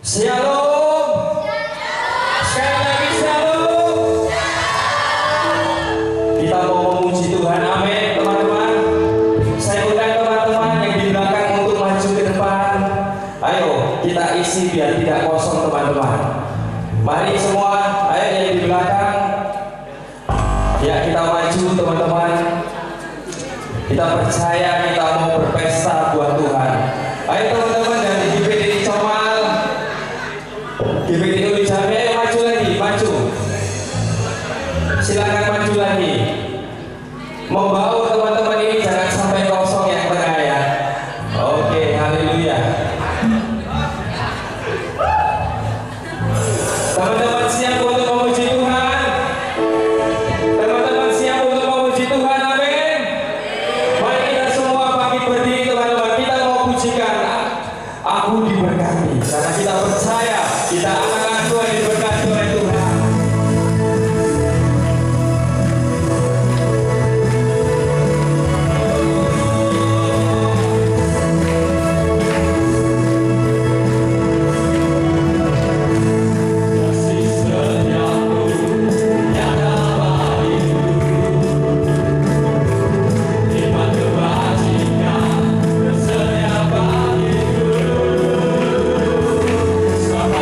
Shalom. Sekali lagi shalom. Kita mau memuji Tuhan, amin teman-teman. Saya undang teman-teman yang di belakang untuk maju ke depan. Ayo kita isi biar tidak kosong teman-teman. Mari semua, ayo yang di belakang. Ya kita maju teman-teman. Kita percaya kita mau berpesta buat Tuhan. Ayo teman-teman dari GPD Comal, GPD Uli Jambi, ayo maju lagi, maju. Silakan maju lagi. Membawa teman-teman ini jangan sampai kosong yang tengah ya. Oke, haleluya. Teman-teman siap untuk memuji Tuhan? Teman-teman siap untuk memuji Tuhan, amin. Mari kita semua bangkit berdiri teman-teman. Kita mau pujikan Aku Diberkati, karena kita percaya kita anak-anak Tuhan diberkati oleh Tuhan. Selamat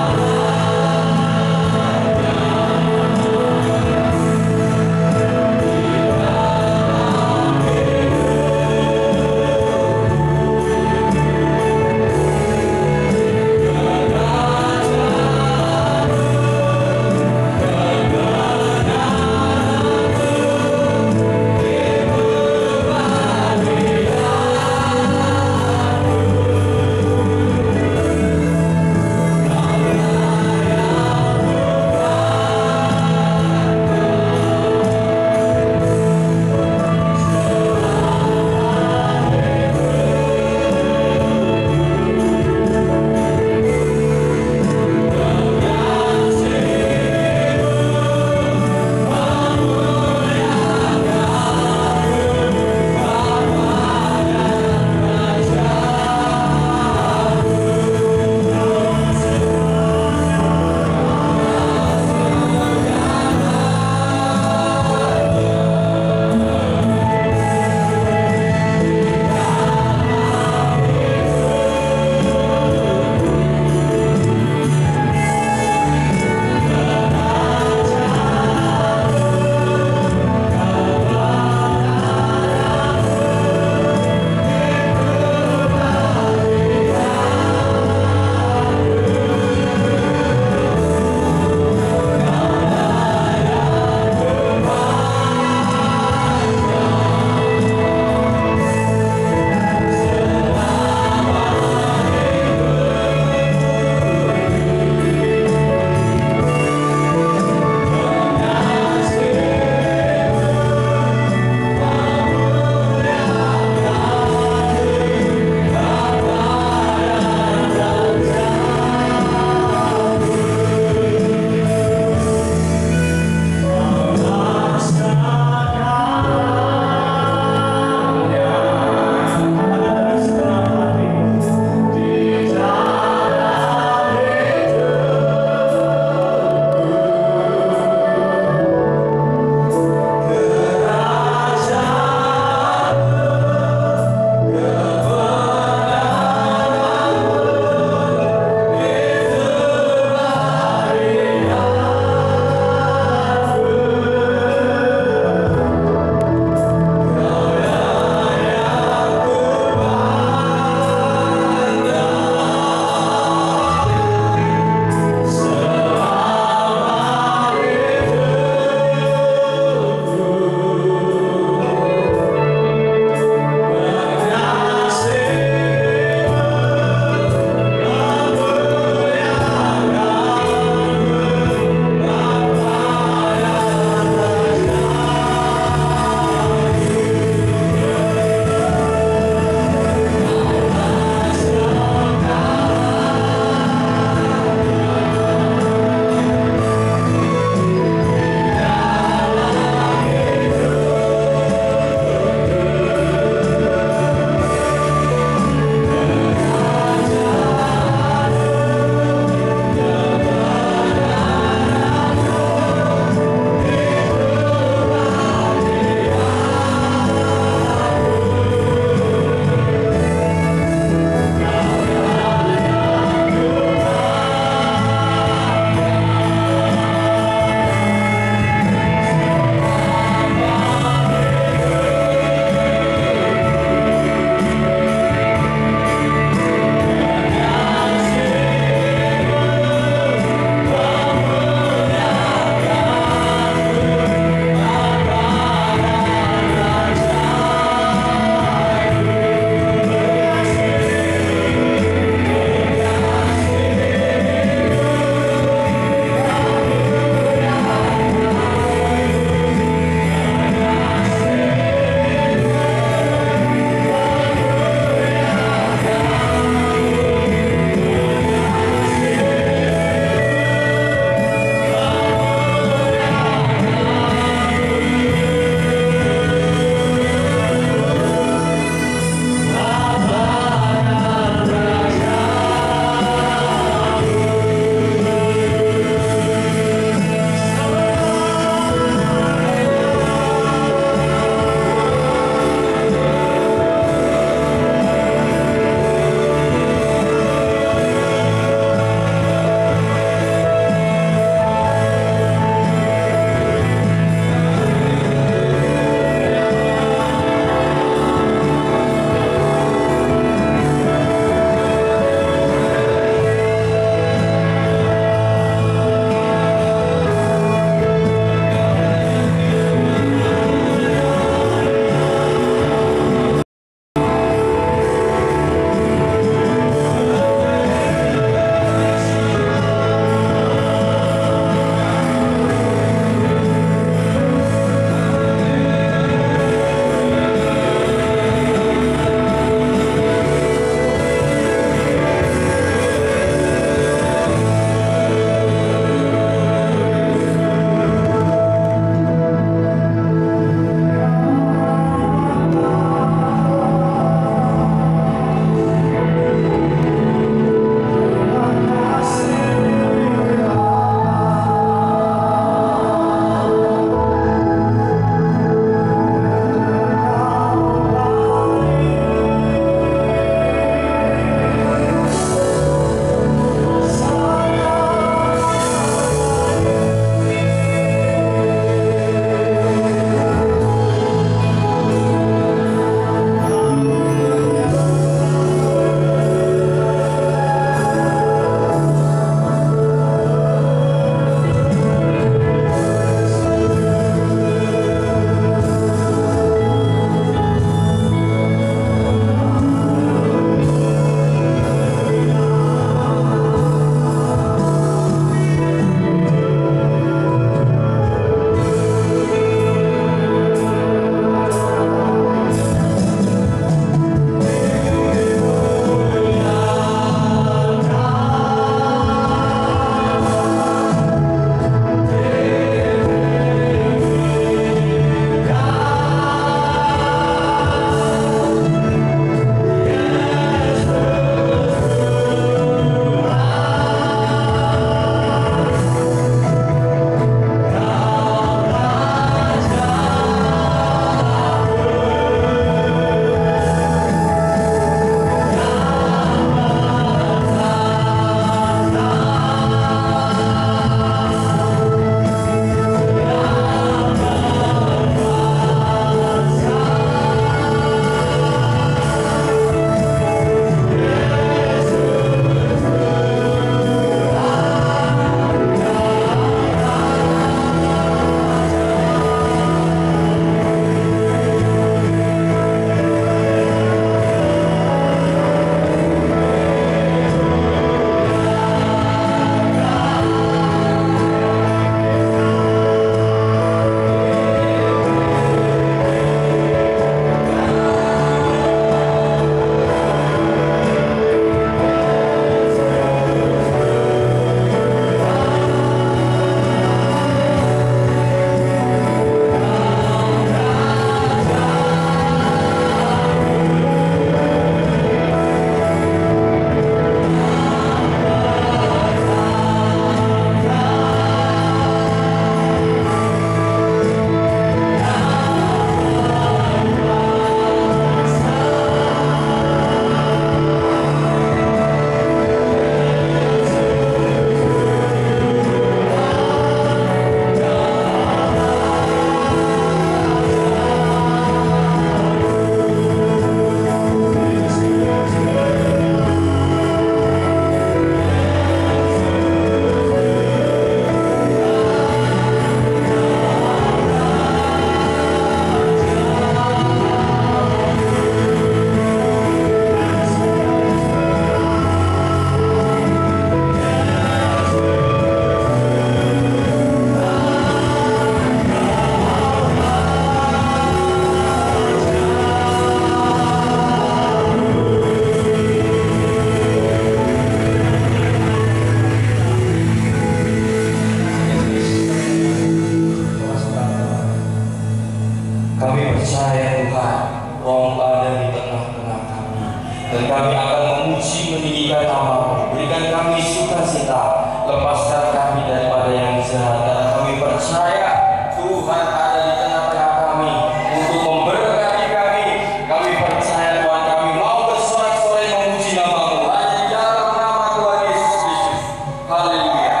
kami akan memuji meninggikan nama-Mu. Berikan kami sukacita, lepaskan kami daripada yang jahat, karena kami percaya Tuhan ada di tengah-tengah kami untuk memberkati kami. Kami percaya Tuhan, kami mau bersorak-sorai memuji nama-Mu hanya di dalam nama Tuhan Yesus Kristus. Haleluya.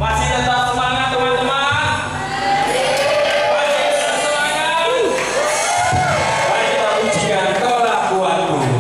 Masih tetap semangat teman-teman? Masih tetap semangat? Mari kita pujikan, Kaulah Tuhanku.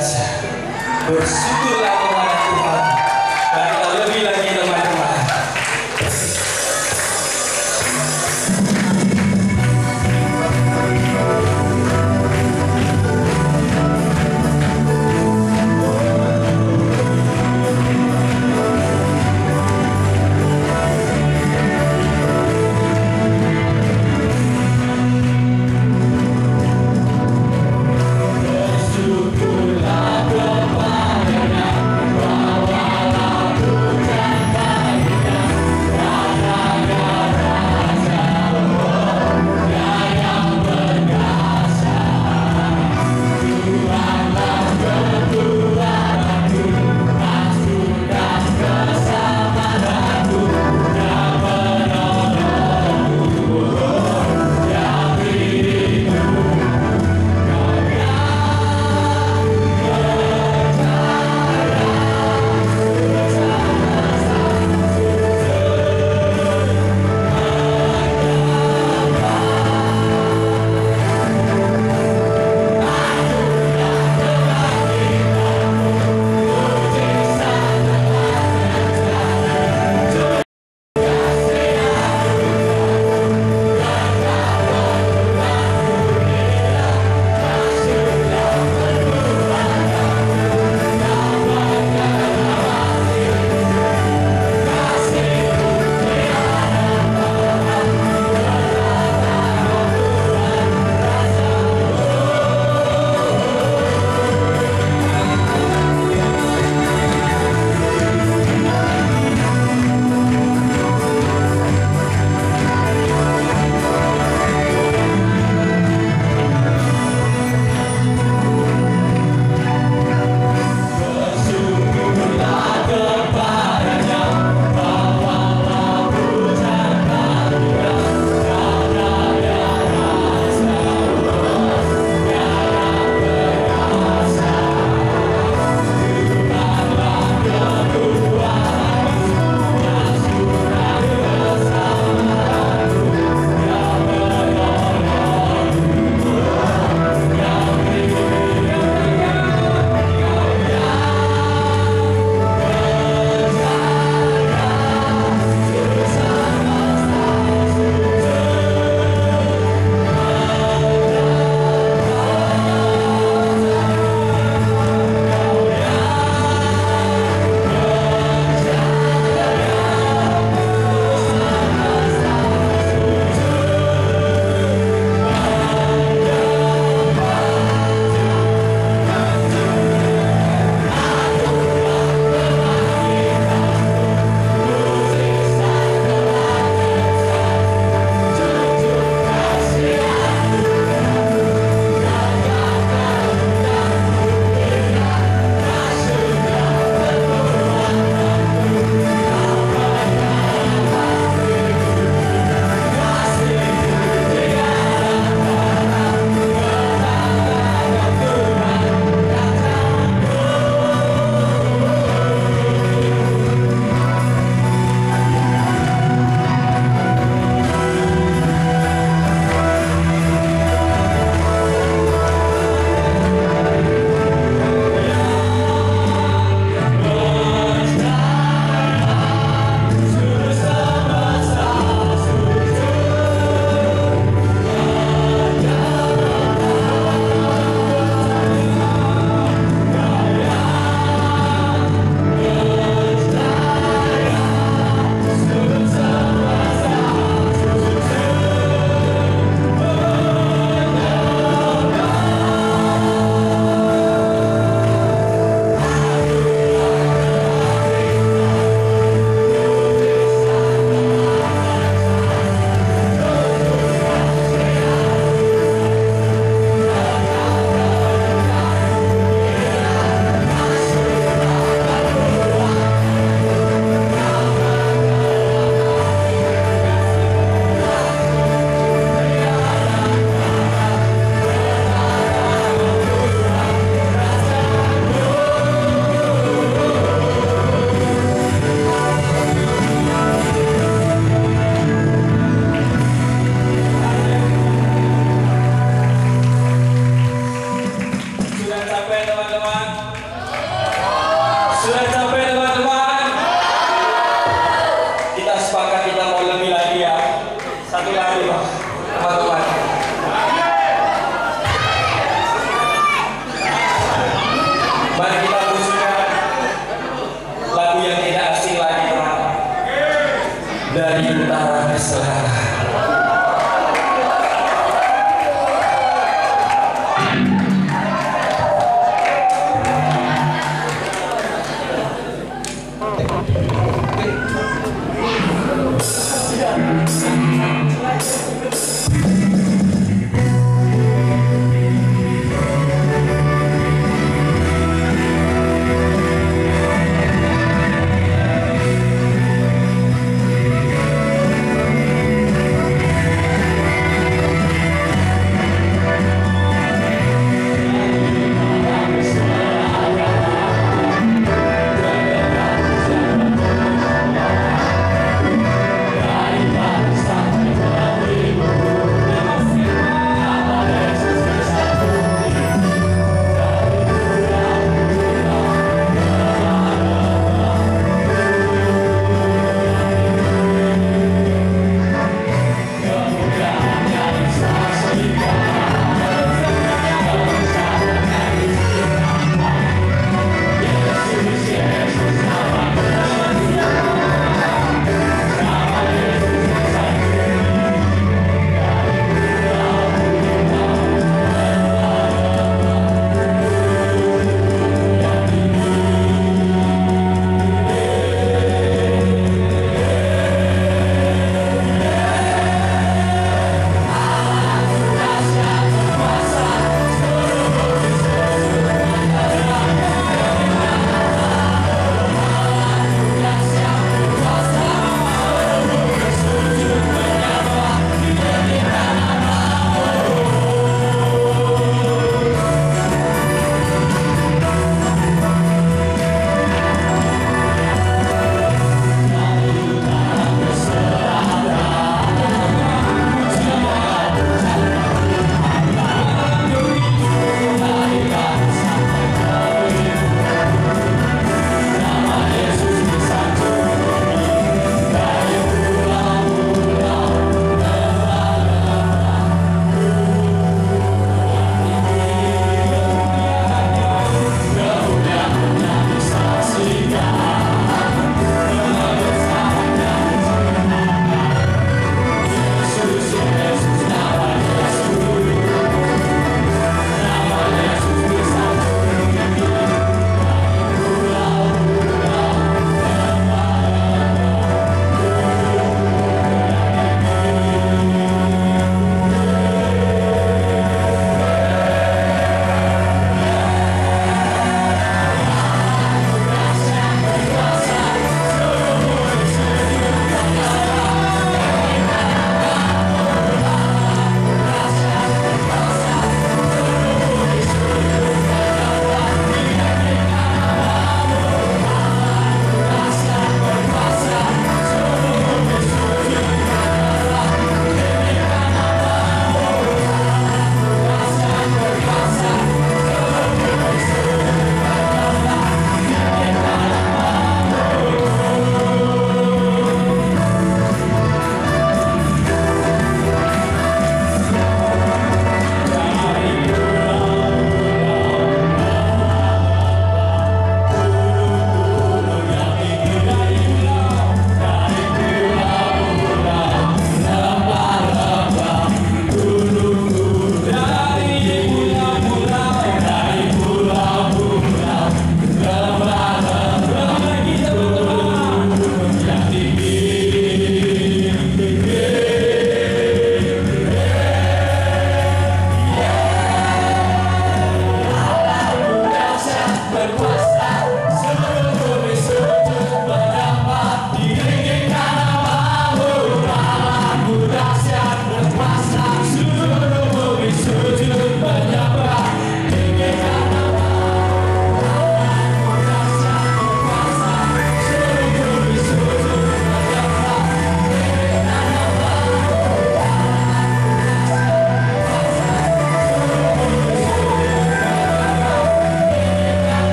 saja. Bersyukurlah kepada Tuhan. Dan kita lebih lagi teman-teman. Bersyukurlah kepadanya bahwa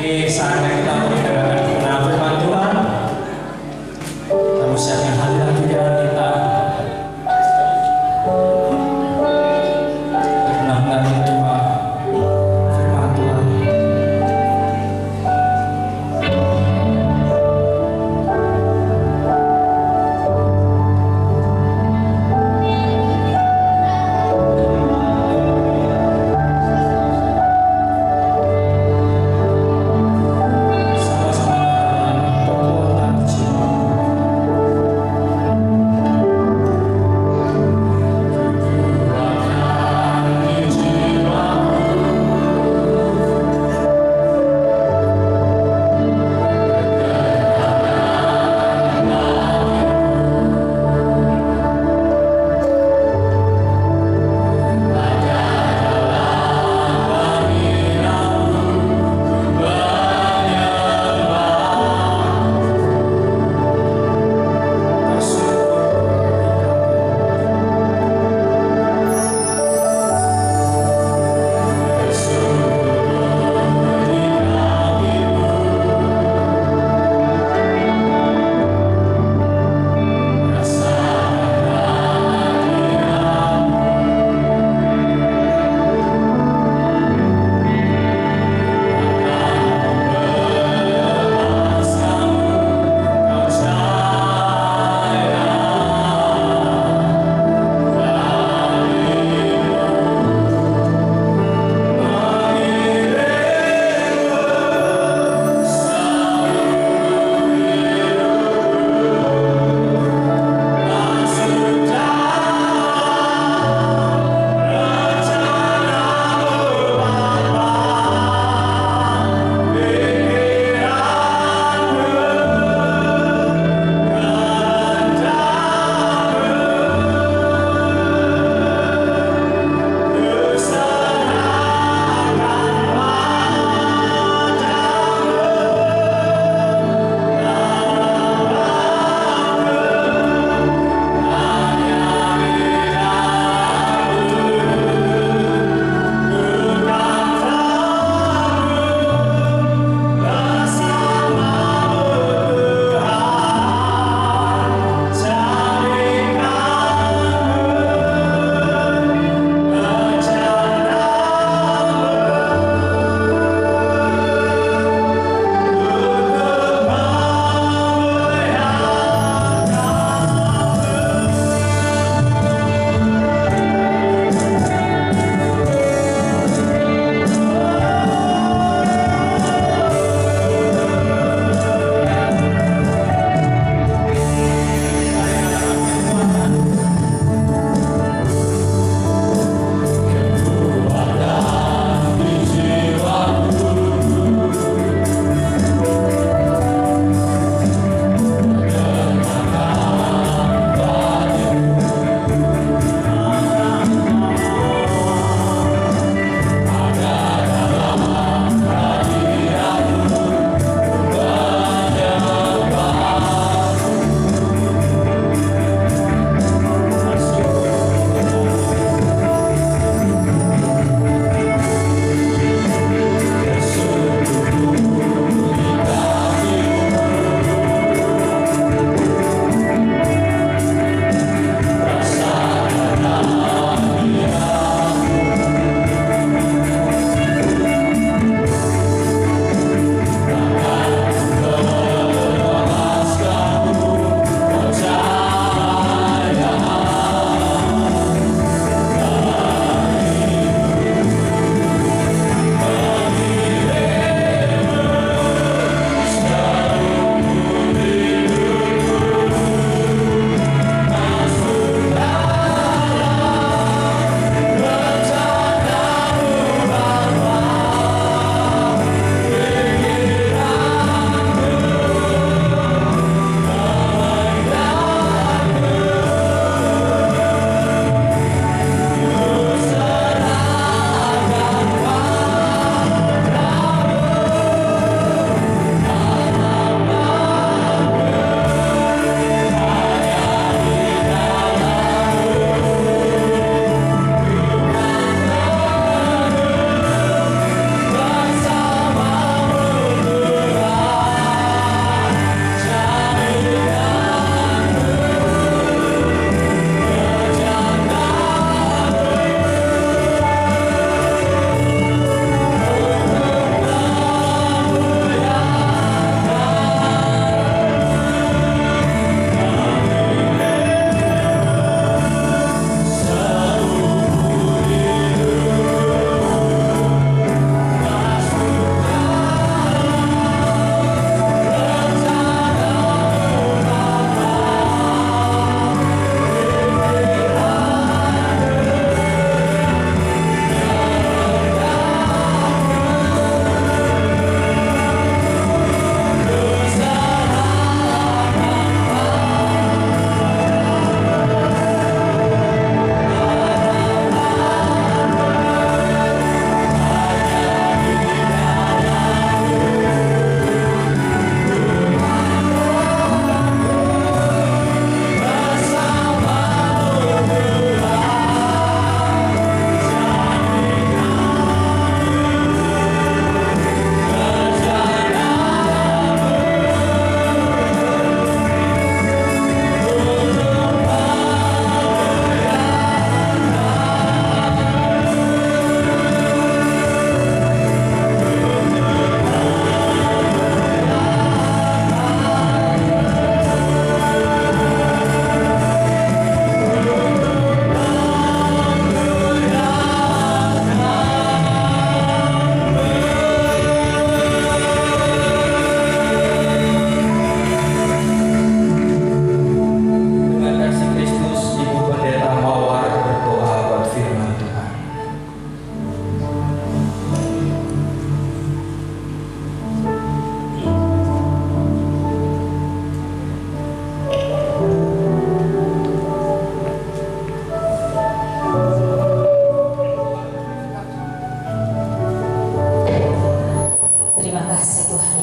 Ini saatnya kita mendengarkan kebenaran firman Tuhan. Kamu siapkan hati dan pikiran kita. Benar-benar menerima firman Tuhan. Sama-sama.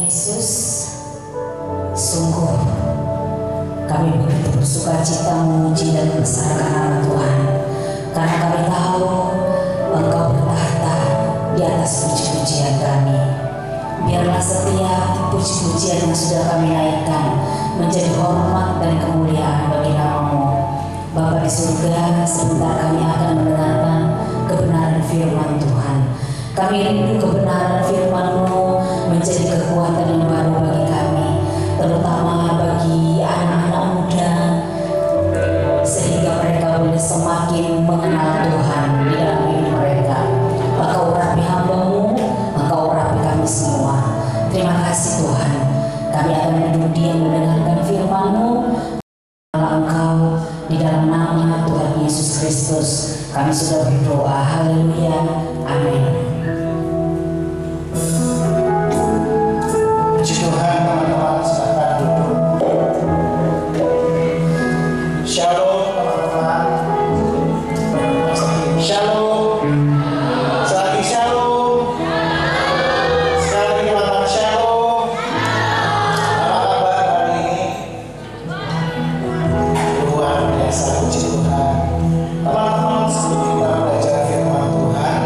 Yesus, sungguh kami begitu bersuka cita memuji dan membesarkan nama Tuhan, karena kami tahu Engkau bertahta di atas puji-pujian kami. Biarlah setiap puji-pujian yang sudah kami naikkan menjadi hormat dan kemuliaan bagi nama-Mu. Bapa di surga, sebentar kami akan mendengarkan kebenaran firman Tuhan. Kami rindu kebenaran firman-Mu menjadi kekuatan yang baru bagi kami, terutama bagi anak-anak muda, sehingga mereka boleh semakin mengenal Tuhan di dalam hidup mereka. Engkau urapi hamba-Mu, Engkau urapi kami semua. Terima kasih Tuhan. Kami akan duduk diam mendengarkan firman-Mu. Engkau di dalam nama Tuhan Yesus Kristus kami sudah berdoa. Haleluya, amin. Puji Tuhan, teman-teman, silakan duduk. Shalom teman-teman. Shalom. Selagi shalom. Sekali lagi teman-teman, shalom. Apa kabar hari ini? Luar biasa, puji Tuhan. Teman-teman, sebelum kita belajar firman Tuhan,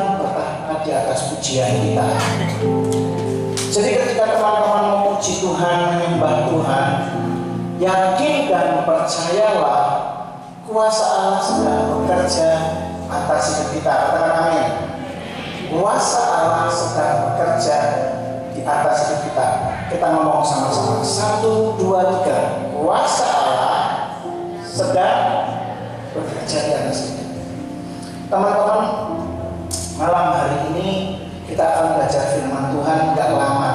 Tuhan bertahta di atas pujian kita. Jadi ketika teman-teman memuji Tuhan, menyembah Tuhan, yakin dan percayalah kuasa Allah sedang bekerja atas hidup kita. Katakan amin. Kuasa Allah sedang bekerja di atas hidup kita. Kita ngomong sama-sama. 1, 2, 3. Kuasa Allah sedang bekerja di atas hidup kita. Teman-teman, malam hari ini kita akan belajar firman Tuhan gak lama,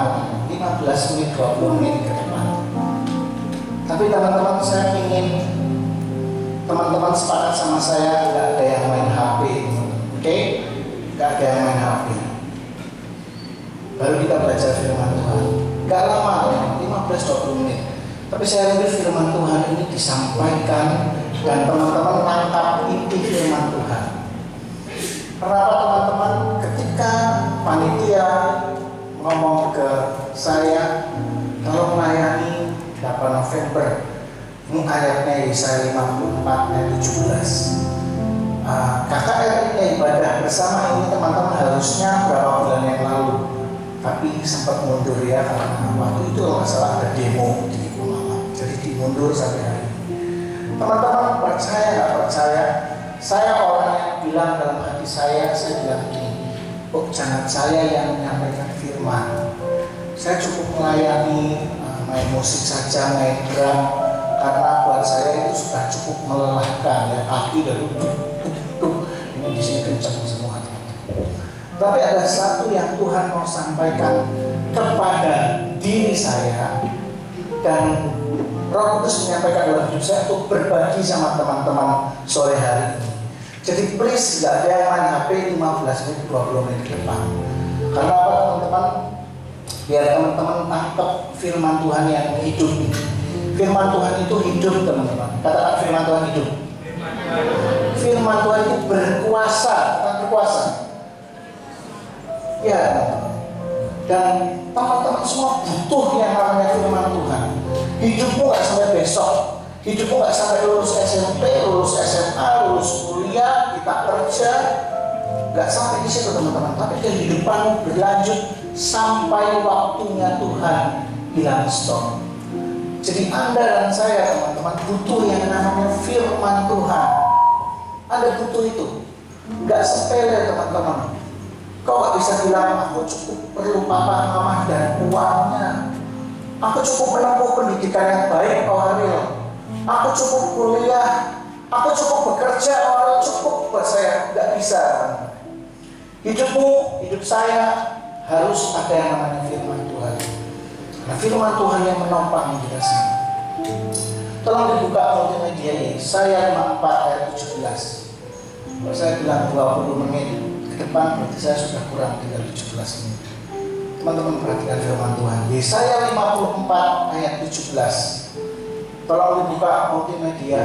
15 menit, 20 menit ke depan. Tapi teman-teman, saya ingin teman-teman sepakat sama saya, gak ada yang main HP, oke? Gak ada yang main HP. Baru kita belajar firman Tuhan. Gak lama, 15-20 menit. Tapi saya ingin firman Tuhan ini disampaikan dan teman-teman tangkap inti firman Tuhan. Kenapa teman-teman? Ketika panitia ngomong ke saya, kalau melayani 8 November, ini ayatnya Yesaya 54 ayat 17. KKR ini ibadah bersama ini teman-teman harusnya berapa bulan yang lalu, tapi sempat mundur ya karena waktu itu masalah ada demo di Kumala, jadi dimundur sampai hari ini. Teman-teman percaya nggak percaya? Saya orang yang bilang dalam hati saya bilang gini, oh jangan saya yang menyampaikan firman. Saya cukup melayani, main musik saja, main drum, karena buat saya itu sudah cukup melelahkan ya, kaki dari ini di sini kencang semua. Tapi ada satu yang Tuhan mau sampaikan kepada diri saya dan Roh Kudus menyampaikan dalam hidup saya untuk berbagi sama teman-teman sore hari ini. Jadi please gak ada yang main HP 15 menit 20 menit ke depan. Karena apa teman-teman? Biar teman-teman tangkap firman Tuhan yang hidup ini. Firman Tuhan itu hidup teman-teman. Katakan firman Tuhan hidup. Firman Tuhan itu berkuasa, bukan berkuasa. Ya teman-teman. Dan teman-teman semua butuh yang namanya firman Tuhan. Hidupmu gak sampai besok. Hidupmu gak sampai lulus SMP, lulus SMA, lulus kuliah, kita kerja, gak sampai di situ teman-teman. Tapi kehidupanmu berlanjut sampai waktunya Tuhan bilang stop. Jadi Anda dan saya teman-teman butuh yang namanya firman Tuhan. Anda butuh itu. Gak sepele teman-teman. Kau gak bisa bilang aku cukup perlu papa, mama dan uangnya. Aku cukup menempuh pendidikan yang baik, Pak Haril. Aku cukup kuliah, aku cukup bekerja, orang cukup buat saya. Gak bisa. Hidupmu, hidup saya harus ada yang namanya firman Tuhan. Nah, firman Tuhan yang menopang kita semua. Tolong dibuka multimedia ini. Yesaya 54 ayat 17. Kalau saya bilang 20 menit ke depan, berarti saya sudah kurang tinggal 17 menit. Teman-teman perhatikan firman Tuhan. Yesaya 54 ayat 17. Tolong dibuka multimedia.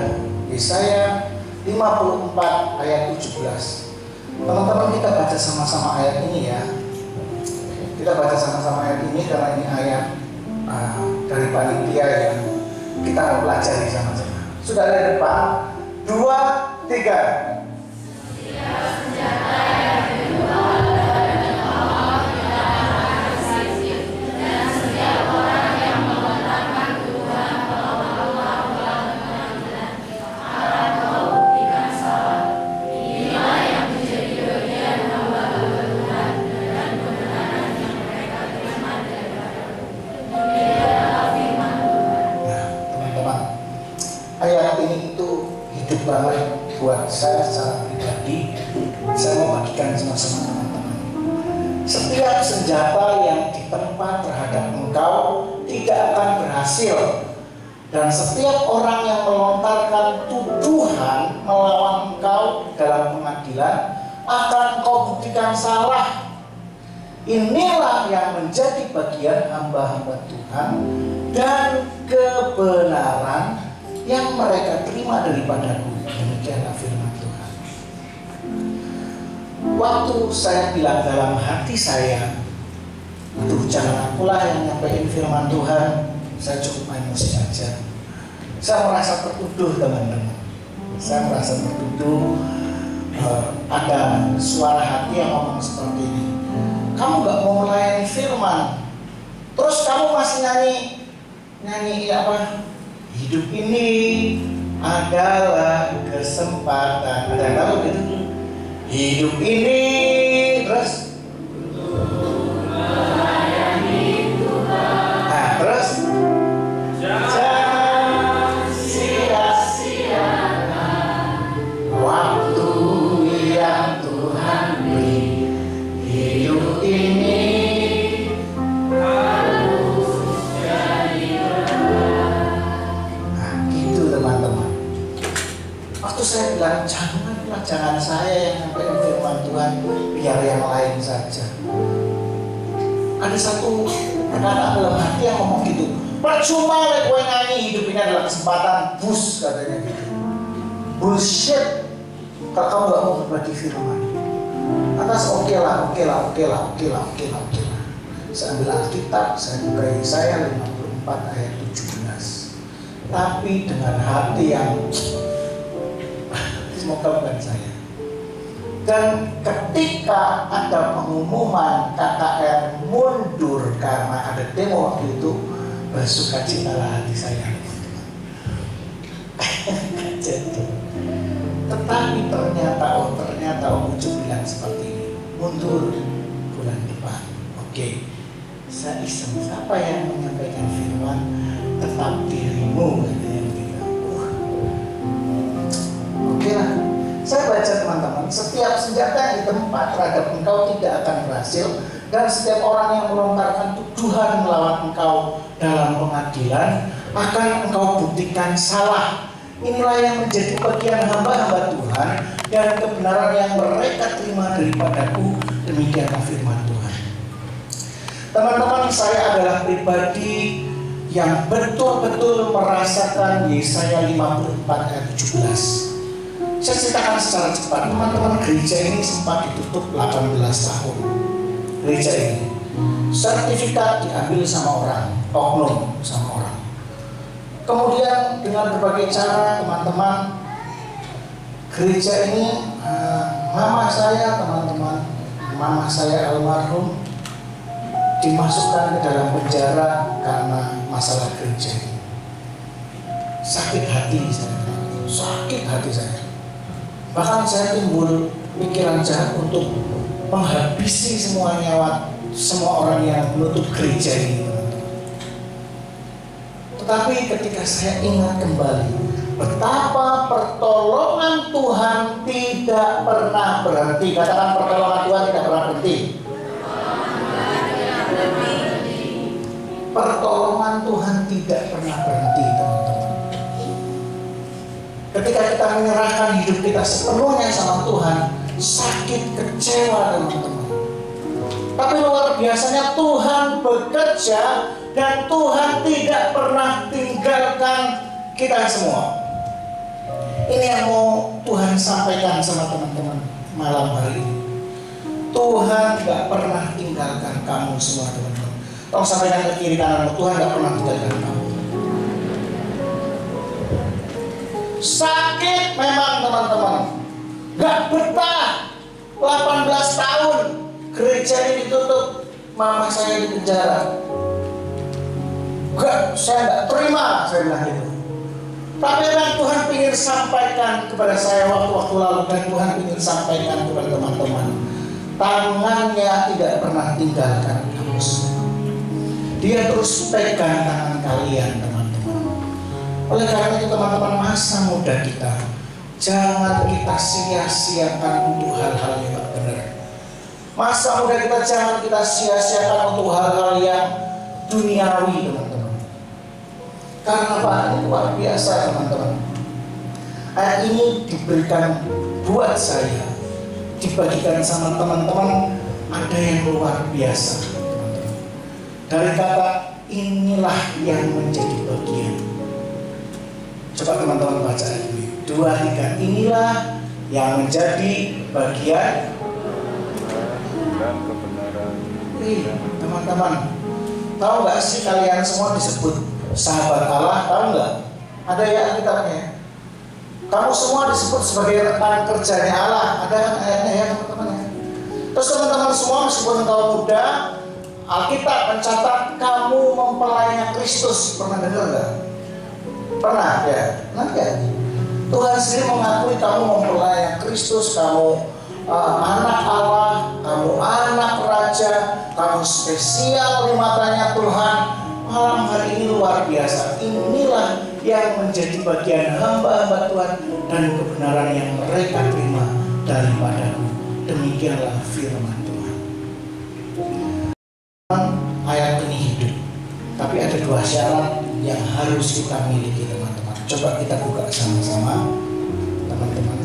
Yesaya 54 ayat 17. Teman-teman kita baca sama-sama ayat ini ya. Kita baca sama-sama ayat ini karena ini ayat dari panitia yang kita mau pelajari sama-sama. Sudah ada di depan. 2, 3. Banget buat saya secara pribadi, saya mau bagikan sama-sama teman-teman. Setiap senjata yang ditempa terhadap engkau tidak akan berhasil, dan setiap orang yang melontarkan tuduhan melawan engkau dalam pengadilan akan engkau buktikan salah. Inilah yang menjadi bagian hamba-hamba Tuhan dan kebenaran yang mereka terima daripadaku. Demikianlah firman Tuhan. Waktu saya bilang dalam hati saya, aduh jangan akulah yang nyampein firman Tuhan, saya cukup main musik aja. Saya merasa tertuduh teman-teman. Saya merasa tertuduh. ada suara hati yang ngomong seperti ini. Kamu gak mau melayani firman, terus kamu masih nyanyi apa? Hidup ini adalah kesempatan. Ada yang tahu gitu? Hidup ini terus. Nah terus. Jangan sia-siakan waktu yang Tuhan beri. Hidup ini harus jadi berkat. Nah gitu teman-teman. Waktu saya bilang jangan saya yang nyampaikan firman Tuhan, biar yang lain saja. Ada satu perkataan dalam hati yang ngomong gitu, percuma lek gue nyanyi, hidup ini adalah kesempatan, bus katanya gitu. Bullshit kalau kamu gak mau berbagi firman. Atas oke lah. Saya ambil Alkitab, saya buka Yesaya 54 ayat 17. Tapi dengan hati yang semoga bukan saya. Dan ketika ada pengumuman KKR mundur karena ada demo waktu itu, bersukacitalah hati saya. Jadi, tetapi ternyata Om Ucup bilang seperti ini, mundur bulan depan. Oke, saya iseng, siapa yang menyampaikan firman? Tetap dirimu, katanya bilang. Oke lah. Saya baca teman-teman, setiap senjata yang ditempa terhadap engkau tidak akan berhasil, dan setiap orang yang melontarkan tuduhan melawan engkau dalam pengadilan akan engkau buktikan salah. Inilah yang menjadi bagian hamba-hamba Tuhan dan kebenaran yang mereka terima daripadaku. Demikianlah firman Tuhan. Teman-teman, saya adalah pribadi yang betul-betul merasakan Yesaya 54 ayat 17. Saya ceritakan secara cepat. Teman-teman, gereja ini sempat ditutup 18 tahun. Gereja ini sertifikat diambil sama orang, oknum sama orang. Kemudian dengan berbagai cara, teman-teman, gereja ini mama saya almarhum dimasukkan ke dalam penjara karena masalah gereja ini. Sakit hati saya. Bahkan saya timbul pikiran jahat untuk menghabisi semua nyawa semua orang yang menutup gereja ini. Tetapi ketika saya ingat kembali betapa pertolongan Tuhan tidak pernah berhenti. Katakan, pertolongan Tuhan tidak pernah berhenti. Pertolongan Tuhan tidak pernah berhenti, teman-teman. Ketika kita menyerahkan hidup kita sepenuhnya sama Tuhan, sakit, kecewa, teman-teman. Tapi luar biasanya Tuhan bekerja dan Tuhan tidak pernah tinggalkan kita semua. Ini yang mau Tuhan sampaikan sama teman-teman malam hari ini. Tuhan gak pernah tinggalkan kamu semua, teman-teman. Tolong sampaikan ke kiri kananmu, Tuhan gak pernah tinggalkan kamu. Sakit memang, teman-teman. Gak betah. 18 tahun gereja ini ditutup, mama saya di penjara. Saya gak terima, saya bilang itu. Tapi yang Tuhan ingin sampaikan kepada saya waktu-waktu lalu, dan Tuhan ingin sampaikan kepada teman-teman, tangannya tidak pernah tinggalkan kamu semua. Dia terus pegang tangan kalian, teman-teman. Oleh karena itu, teman-teman, masa muda kita jangan kita sia-siakan untuk hal-hal yang tidak benar. Masa muda kita jangan kita sia-siakan untuk hal-hal yang duniawi, teman-teman. Karena apa? Ini luar biasa, teman-teman. Ayat ini diberikan buat saya, dibagikan sama teman-teman, ada yang luar biasa, teman-teman. Dari kata inilah yang menjadi bagian. Coba teman-teman baca ini. 2, 3. Inilah yang menjadi bagian dan kebenaran. Teman-teman, tahu nggak sih kalian semua disebut sahabat Allah? Tahu nggak? Ada ya Alkitabnya. Kamu semua disebut sebagai rekan kerjanya Allah. Ada kan ayatnya ya teman-teman ya. Terus teman-teman semua meskipun engkau muda, Alkitab mencatat kamu mempelainya Kristus. Pernah dengar nggak? Pernah ya? Nah ya. Tuhan sendiri mengakui kamu mempelai Kristus, kamu anak Allah, kamu anak raja, kamu spesial di matanya Tuhan. Malam hari ini luar biasa. Inilah yang menjadi bagian hamba-hamba Tuhan dan kebenaran yang mereka terima daripadaku. Demikianlah firman Tuhan. Ayat ini hidup, tapi ada dua syarat yang harus kita miliki teman-teman. Coba kita buka sama-sama teman-teman.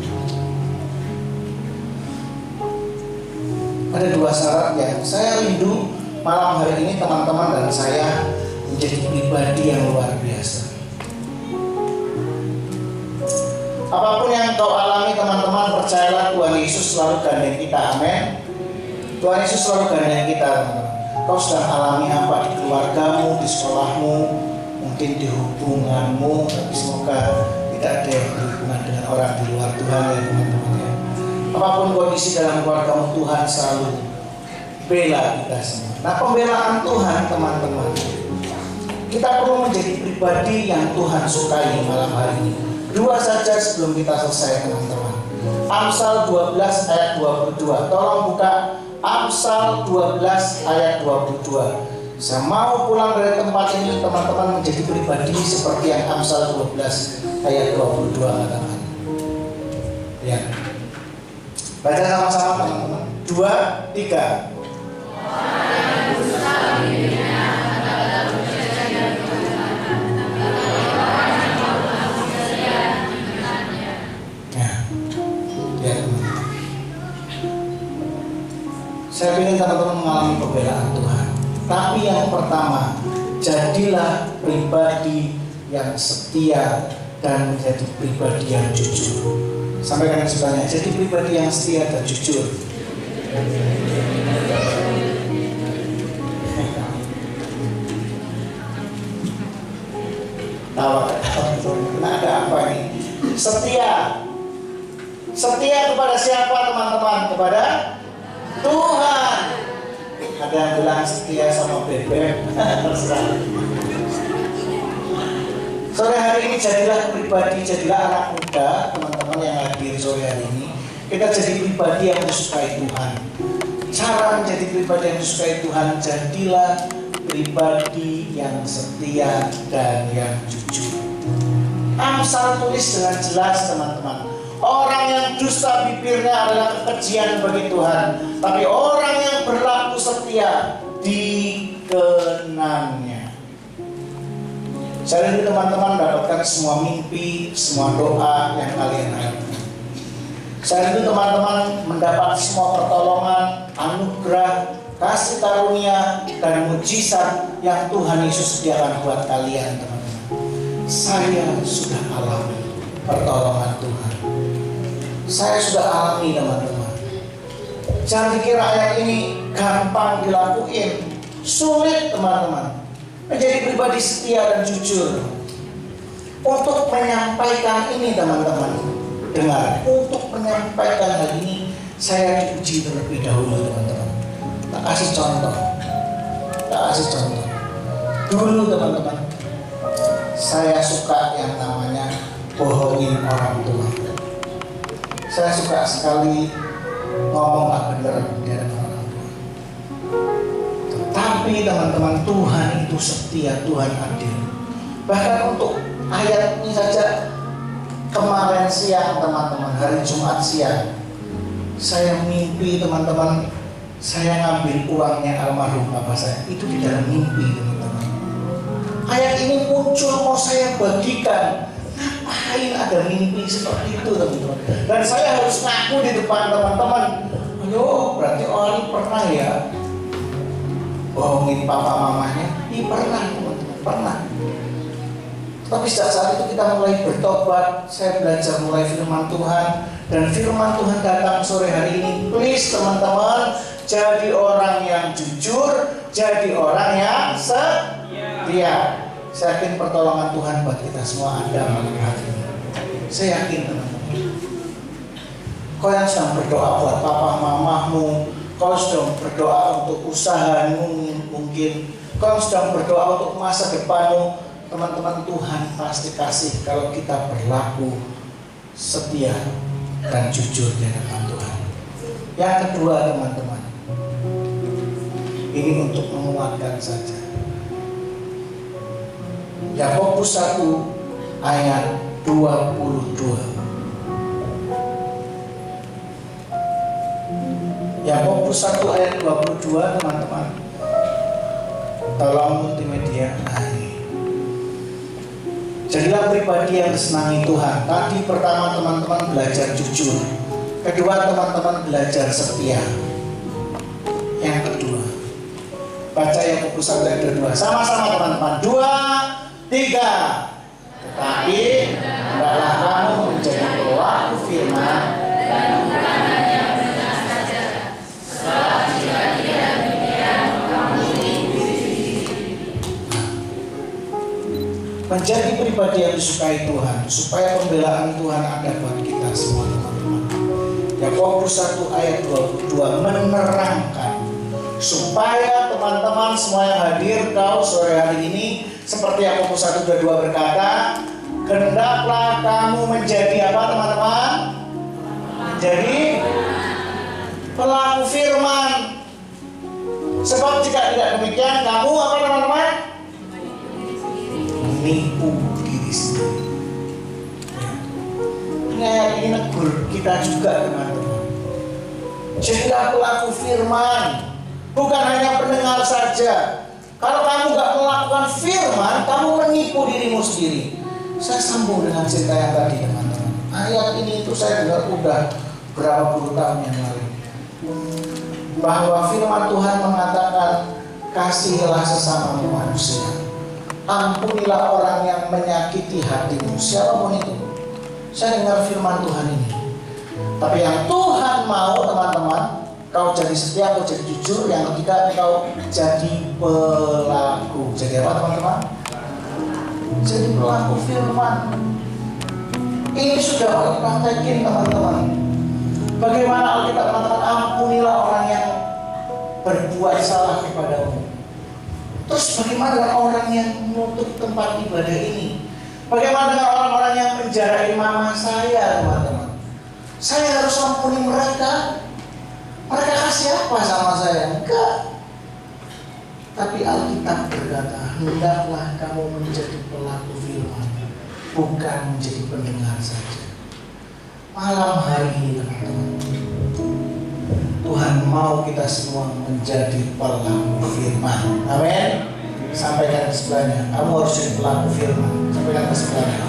Ada dua syarat yang saya rindu malam hari ini teman-teman dan saya menjadi pribadi yang luar biasa. Apapun yang kau alami teman-teman, percayalah Tuhan Yesus selalu gandeng kita. Amin. Tuhan Yesus selalu gandeng kita teman-teman. Kau sedang alami apa di keluargamu, di sekolahmu, mungkin di hubunganmu, tapi semoga tidak ada yang berhubungan dengan orang di luar Tuhan ya teman-teman ya. Apapun kondisi dalam keluargamu, Tuhan selalu bela kita semua. Nah, pembelaan Tuhan teman-teman, kita perlu menjadi pribadi yang Tuhan sukai malam hari ini. Dua saja sebelum kita selesai teman-teman. Amsal 12 ayat 22. Tolong buka Amsal 12 ayat 22. Saya mau pulang dari tempat ini teman-teman menjadi pribadi seperti yang Amsal 12 ayat 22 katakan. Ya. Baca sama-sama teman-teman. 2, 3. Saya ingin teman-teman mengalami pembelaan Tuhan. Tapi yang pertama, jadilah pribadi yang setia dan menjadi pribadi yang jujur. Sampaikan sebenarnya, jadi pribadi yang setia dan jujur. Nah, ada apa ini? Setia. Setia kepada siapa teman-teman? Kepada Tuhan. Ada yang bilang setia sama bebek. Terserah. Sore hari ini jadilah pribadi, jadilah anak muda teman-teman yang hadir sore hari ini. Kita jadi pribadi yang disukai Tuhan. Cara menjadi pribadi yang disukai Tuhan, jadilah pribadi yang setia dan yang jujur. Amsal tulis dengan jelas teman-teman. Orang yang dusta bibirnya adalah kekejian bagi Tuhan, tapi orang yang berlaku setia dikenangnya. Saya ingin teman-teman mendapatkan semua mimpi, semua doa yang kalian harapkan. Saya ingin teman-teman mendapat semua pertolongan, anugerah, kasih karunia, dan mujizat yang Tuhan Yesus sediakan buat kalian teman-teman. Saya sudah alami pertolongan Tuhan. Saya sudah alami teman-teman. Jangan dikira ayat ini gampang dilakuin, sulit teman-teman. Menjadi pribadi setia dan jujur. Untuk menyampaikan ini teman-teman, dengar. Untuk menyampaikan hal ini, saya diuji terlebih dahulu teman-teman. Tak kasih contoh. Dulu teman-teman, saya suka yang namanya bohongin orang tua. Saya suka sekali ngomong gak bener di hadapan orang tua. Tetapi teman-teman, Tuhan itu setia, Tuhan adil. Bahkan untuk ayat ini saja, kemarin siang teman-teman, hari Jumat siang, saya mimpi teman-teman, saya ngambil uangnya almarhum bapak saya. Itu di dalam mimpi teman-teman. Ayat ini muncul mau saya bagikan. Ngapain ada mimpi seperti itu teman-teman? Dan saya harus ngaku di depan teman-teman. Ayo, berarti orang pernah ya bohongin papa mamanya? Iya pernah teman-teman, pernah. Tapi sejak saat itu kita mulai bertobat. Saya belajar mulai firman Tuhan, dan firman Tuhan datang sore hari ini. Please teman-teman, jadi orang yang jujur, jadi orang yang setia. Saya yakin pertolongan Tuhan buat kita semua ada malam hari ini. saya yakin teman-teman. Kau yang sedang berdoa buat papa mamamu, kau sedang berdoa untuk usahamu mungkin, kau sedang berdoa untuk masa depanmu, teman-teman, Tuhan pasti kasih kalau kita berlaku setia dan jujur di hadapan Tuhan. Yang kedua teman-teman, ini untuk menguatkan saja. Yakobus 1 ayat 22. Yakobus 1 ayat 22 teman-teman. Tolong multimedia. Jadilah pribadi yang disenangi Tuhan. Tadi pertama teman-teman belajar jujur. Kedua teman-teman belajar setia. Yang kedua, baca Yakobus 1 ayat 22. Sama-sama teman-teman. 2, 3. Tetapi hendaklah kamu menjadi pelaku firman dan bukan hanya mendengar saja. Sebab jika tidak demikian, kamu menjadi pribadi yang disukai Tuhan, supaya pembelaan Tuhan ada buat kita semua teman-teman. Yakobus 1 ayat 22 menerangkan supaya teman-teman semua yang hadir kau sore hari ini, seperti Yakobus 1:22 berkata, hendaklah kamu menjadi apa teman-teman? Menjadi pelaku firman. Sebab jika tidak demikian, kamu apa teman-teman? Menipu diri sendiri. Ini ayat ini negur kita juga teman-teman. Jadilah pelaku firman, bukan hanya pendengar saja. Kalau kamu gak melakukan firman, kamu menipu dirimu sendiri. Saya sambung dengan cerita yang tadi teman-teman. Ayat ini itu saya dengar udah berapa puluh tahun yang lalu, bahwa firman Tuhan mengatakan, kasihilah sesama manusia, ampunilah orang yang menyakiti hatimu. Siapapun itu. Saya dengar firman Tuhan ini. Tapi yang Tuhan mau teman-teman, kau jadi setia, kau jadi jujur. Yang ketiga, kau jadi pelaku. Jadi apa teman-teman? Jadi pelaku firman. Ini sudah kita praktekin teman-teman. Bagaimana Alkitab teman-teman? Ampunilah orang yang berbuat salah kepadamu. Terus bagaimana dengan orang yang menutup tempat ibadah ini? Bagaimana dengan orang-orang yang menjarahi mama saya teman-teman? Saya harus ampuni mereka. Mereka kasih apa sama saya? Enggak. Tapi Alkitab berkata, hendaklah kamu menjadi pelaku firman, bukan menjadi pendengar saja. Malam hari ini teman-teman, Tuhan mau kita semua menjadi pelaku firman. Amin. Sampaikan ke sebelahnya, kamu harus jadi pelaku firman. Sampaikan ke sebelahnya.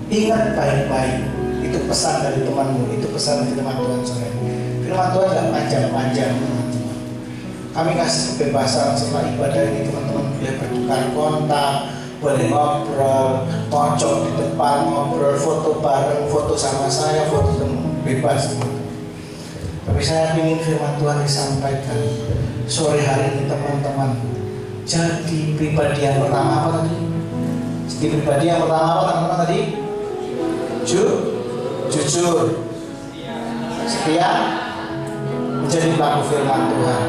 Ingat baik-baik, itu pesan dari temanmu, itu pesan dari teman Tuhan sore. Firman Tuhan tidak panjang-panjang teman-teman. Kami kasih kebebasan setelah ibadah ini teman-teman boleh bertukar kontak, boleh ngobrol, pojok di depan, ngobrol, foto bareng, foto sama saya, foto bebas teman-teman. Tapi saya ingin firman Tuhan disampaikan sore hari ini teman-teman. Jadi pribadi yang pertama apa tadi? Jadi pribadi yang pertama apa teman-teman tadi? Jujur, setia, menjadi pelaku firman Tuhan.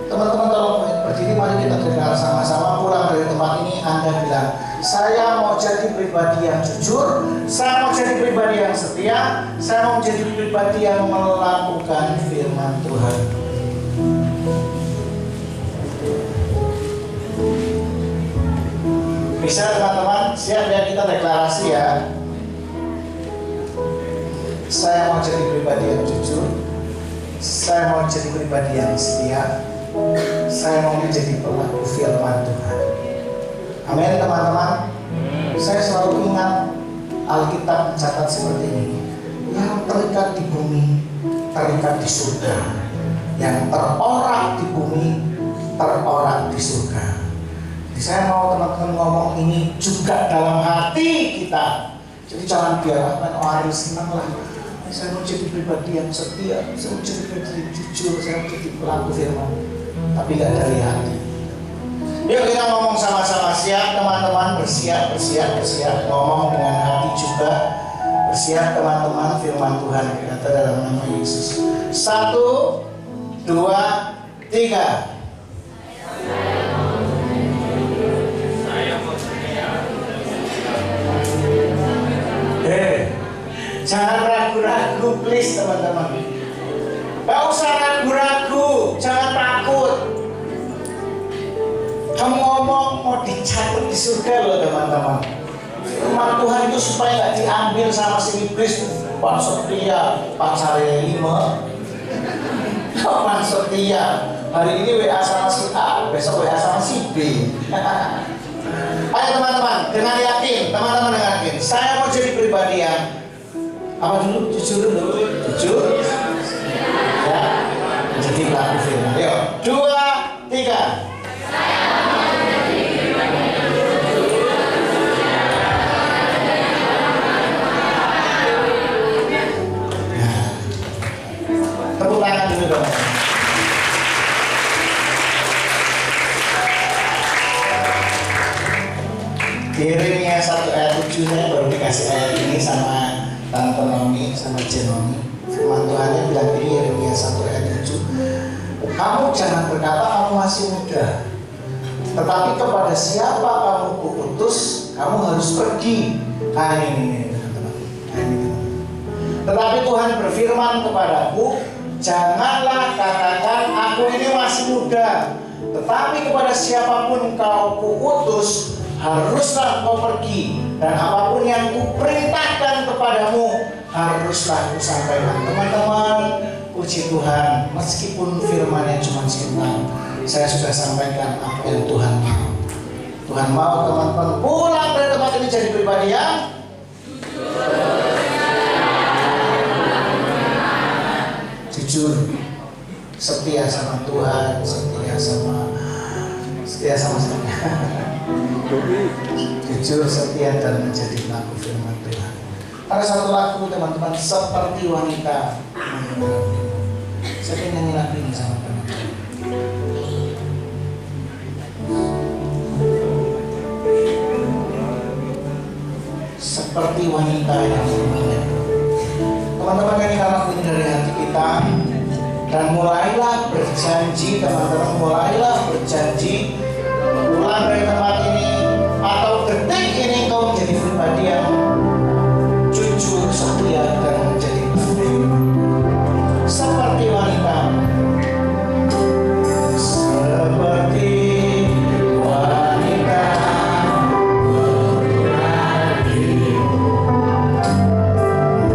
Teman-teman tolong berdiri, mari kita dengar sama-sama. Pulang dari tempat ini Anda bilang, saya mau jadi pribadi yang jujur, saya mau jadi pribadi yang setia, saya mau menjadi pribadi yang melakukan firman Tuhan. Bisa teman-teman, siap ya, kita deklarasi ya. Saya mau jadi pribadi yang jujur, saya mau jadi pribadi yang setia, saya mau menjadi pelaku firman Tuhan. Amin teman-teman. Saya selalu ingat Alkitab mencatat seperti ini, yang terikat di bumi terikat di surga, yang terorak di bumi terorak di surga. Jadi saya mau teman-teman ngomong ini juga dalam hati kita. Jadi jangan biarlah orang senang lah. Saya mau jadi pribadi yang setia, saya mau jadi pribadi yang jujur, saya mau jadi pelaku firman, tapi nggak dari hati. Yuk kita ngomong sama-sama. Siap teman-teman, bersiap. Ngomong dengan hati juga. Bersiap teman-teman, firman Tuhan berkata dalam nama Yesus. 1, 2, 3. Jangan ragu-ragu, please teman-teman. Gak usah ragu-ragu, jangan takut. Kamu ngomong mau dicatat di surga loh teman-teman. Firman Tuhan itu supaya gak diambil sama si iblis. Pan setia, pacarnya 5. Pan setia. Hari ini WA sama si A, besok WA sama si B. Ayo teman-teman, dengan yakin, teman-teman dengan yakin. Saya mau jadi pribadi yang apa dulu? Jujur dulu. Jujur. Ya. Jadi pelaku firman. Yuk, 2, 3. Tepuk tangan dulu dong. Yeremia 1 ayat 7, saya baru dikasih ayat ini sama Tante Nomi sama Jenoni. Firman Tuhannya bilang ini, Yeremia 1 ayat 7. Kamu jangan berkata kamu masih muda, tetapi kepada siapa kamu kuutus, kamu harus pergi. Nah ini teman-teman. Tetapi Tuhan berfirman kepadaku, janganlah katakan aku ini masih muda, tetapi kepada siapapun kau kuutus, haruslah kau pergi, dan apapun yang kuperintahkan kepadamu haruslah kau sampaikan. Teman-teman, puji Tuhan, meskipun firman-Nya cuma sebentar, saya sudah sampaikan apa yang Tuhan mau. Tuhan mau teman-teman pulang dari tempat ini jadi pribadi yang jujur, setia sama Tuhan, setia sama saya. Jujur, setia, dan menjadi pelaku firman Tuhan. Ada satu lagu teman-teman, seperti wanita. Saya ingin nyanyi lagu ini sama teman-teman. Seperti wanita yang berminyak. Teman-teman, nyanyikan lagu ini dari hati kita. Dan mulailah berjanji, teman-teman, mulailah berjanji. Pulang dari tempat ini atau detik ini kau menjadi pribadi yang jujur, setia, dan menjadi pribadi seperti wanita. Seperti wanita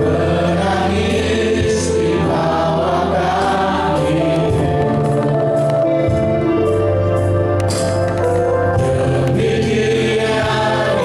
menangis di bawah kakimu. Demikian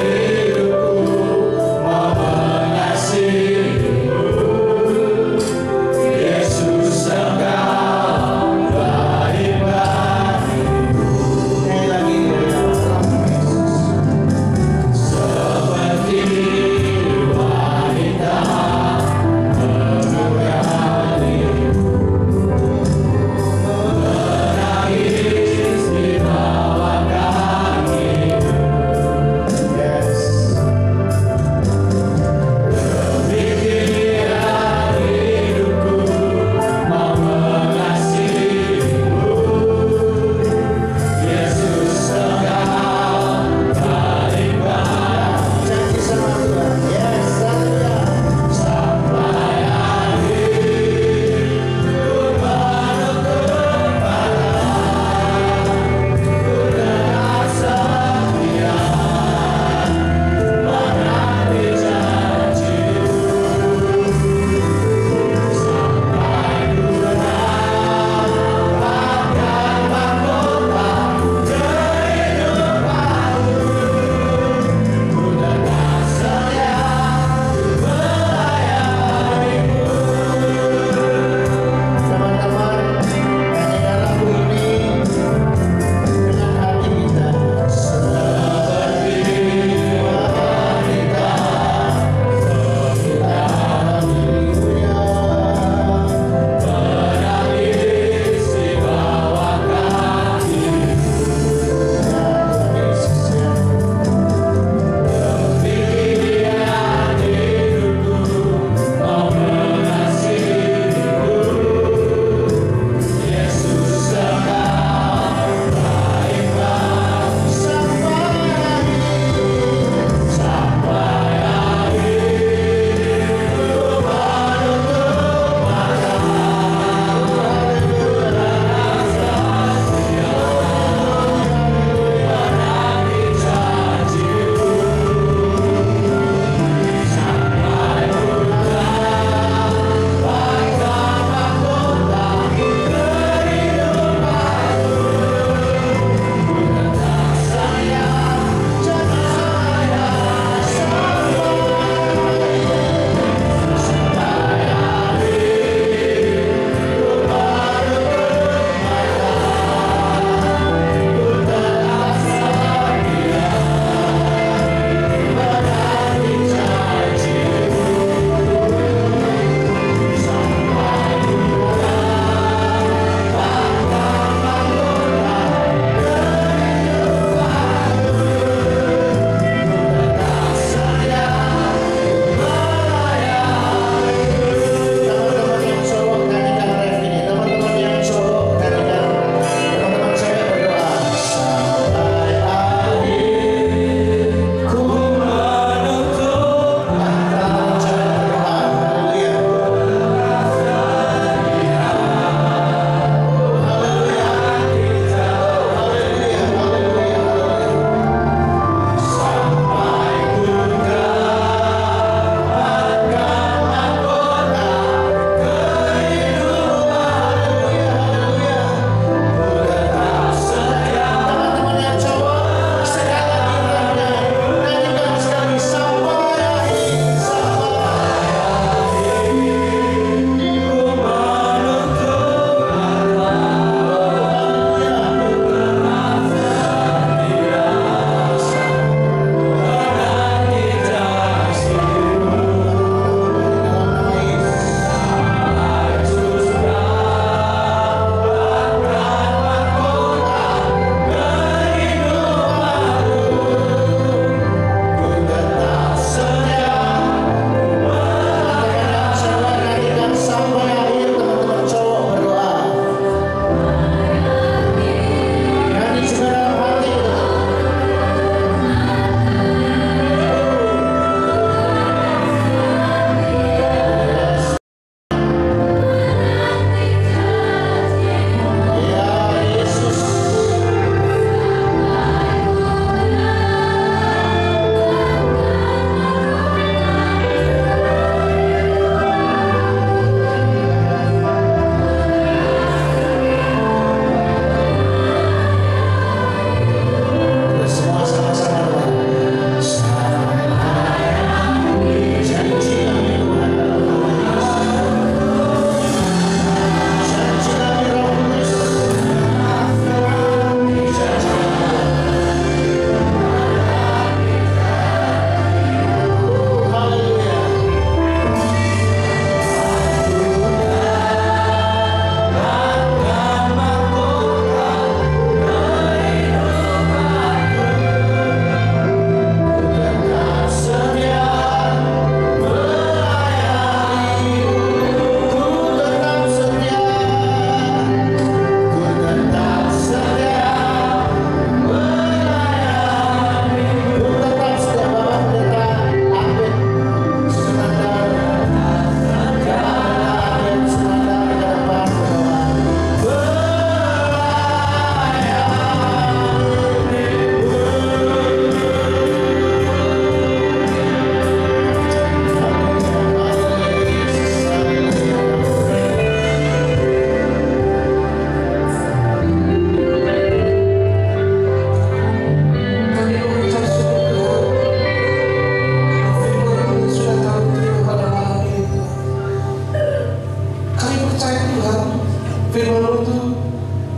firman itu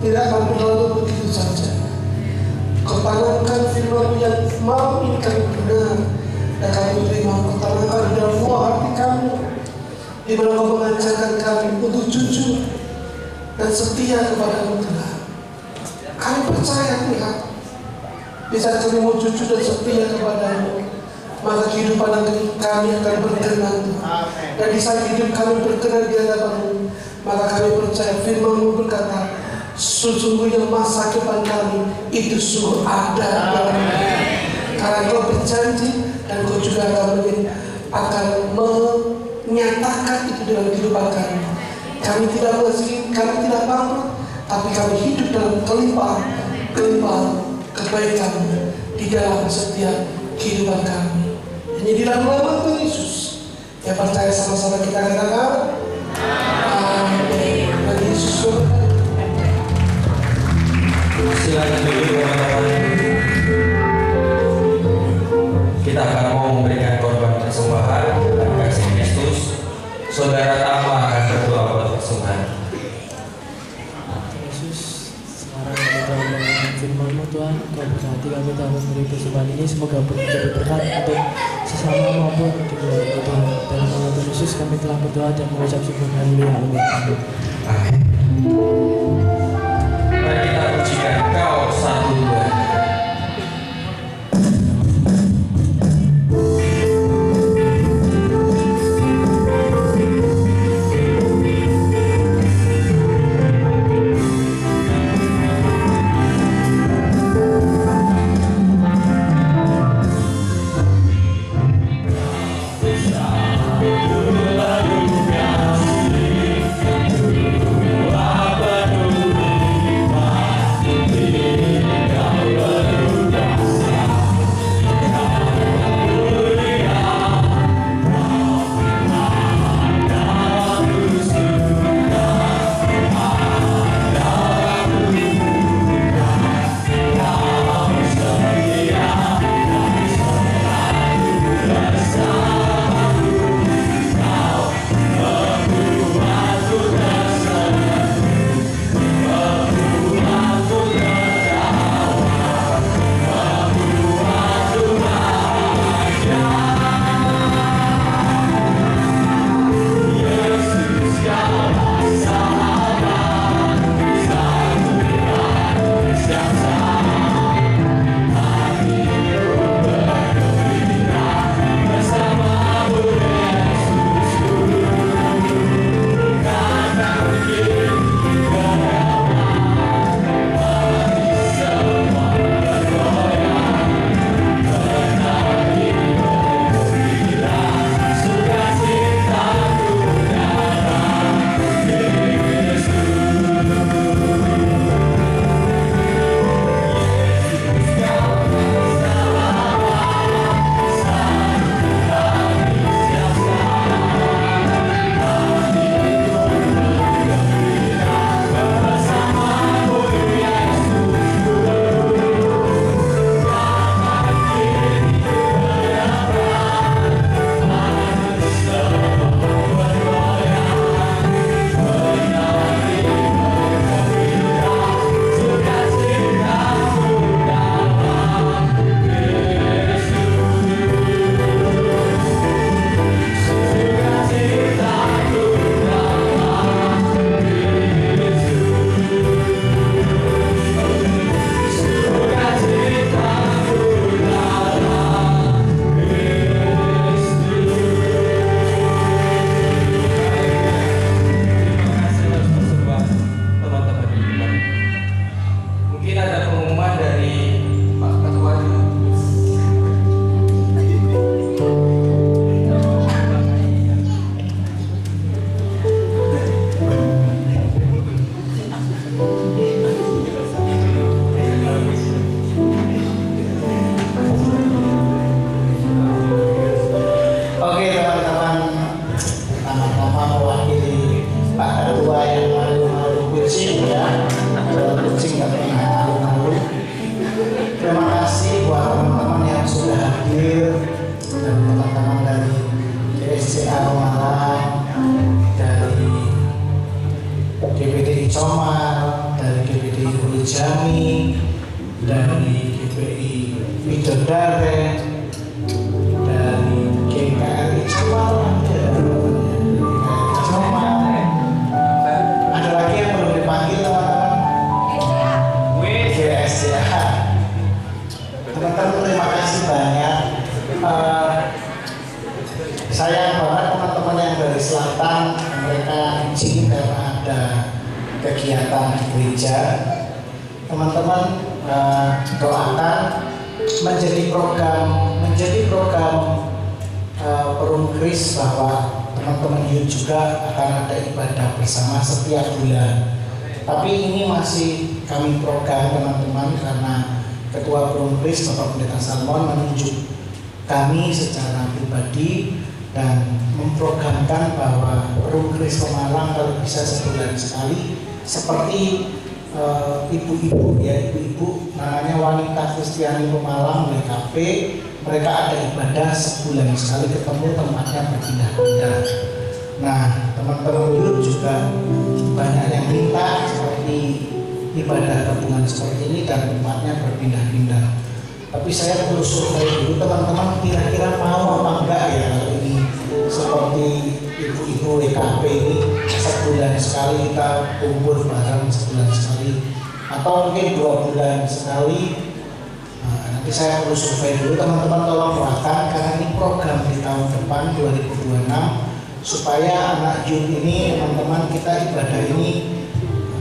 tidak akan berlalu begitu saja. Kau tanamkan firman yang malam ini kami benar dan kami terima. Kau tanamkan di dalam buah hati kami, di mana kau mengajarkan kami untuk jujur dan setia kepada-Mu Tuhan. Kami percaya Tuhan, bisa kami mau jujur dan setia kepada-Mu, maka kehidupan kami akan berkenan Tuhan. Dan di saat hidup kami berkenan di hadapan-Mu, maka kami percaya firman-Mu berkata, sesungguhnya masa depan kami itu sungguh ada dalam hidup. Karena Kau berjanji dan Kau juga akan menyatakan itu dalam kehidupan kami. Kami tidak miskin, kami tidak bangkrut, tapi kami hidup dalam kelimpahan kebaikan di dalam setiap kehidupan kami. Hanya di dalam nama Tuhan Yesus yang percaya, sama-sama kita katakan amin. Dan Yesus berkata, silakan duduk teman-teman. Kita akan mau memberikan korban persembahan dan kasih Kristus. Saudara Tama akan berdoa buat persembahan. Yesus, sekarang kami telah mendengarkan firman-Mu Tuhan. Kau berkati kami telah memberi persembahan ini, semoga menjadi berkat untuk sesama maupun untuk keluarga Tuhan. Dalam nama Tuhan Yesus kami telah berdoa dan mengucap syukur. Haleluya, amin. Amin. Mari kita pujikan Kau satu dua. DPD Icong Jami, dari GPI Widodare, dari GKRI Cawang, ada lagi yang belum dipanggil teman-teman? GSDH. Teman-teman terima kasih banyak. Sayang banget teman-teman yang dari selatan, mereka izin karena ada kegiatan di gereja. Teman-teman doakan menjadi program Perum Kris bahwa teman-teman youth juga akan ada ibadah bersama setiap bulan. Tapi ini masih kami program teman-teman karena Ketua Perum Kris Bapak Pendeta Salmon menunjuk kami secara pribadi dan memprogramkan bahwa Perum Kris Pemalang kalau bisa sebulan sekali seperti ibu-ibu namanya Wanita Kristiani Pemalang WKP, mereka ada ibadah sebulan sekali ketemu, tempatnya berpindah-pindah. Nah teman-teman youth juga banyak yang minta seperti ibadah gabungan seperti ini dan tempatnya berpindah-pindah. Tapi saya perlu survei dulu teman-teman, kira-kira mau apa enggak ya kalau ini seperti ibu-ibu WKP ini sebulan sekali kita kumpul bareng sebulan sekali atau mungkin 2 bulan sekali. Nanti saya perlu survei dulu teman-teman, tolong doakan karena ini program di tahun depan 2026 supaya anak youth ini teman-teman kita ibadah ini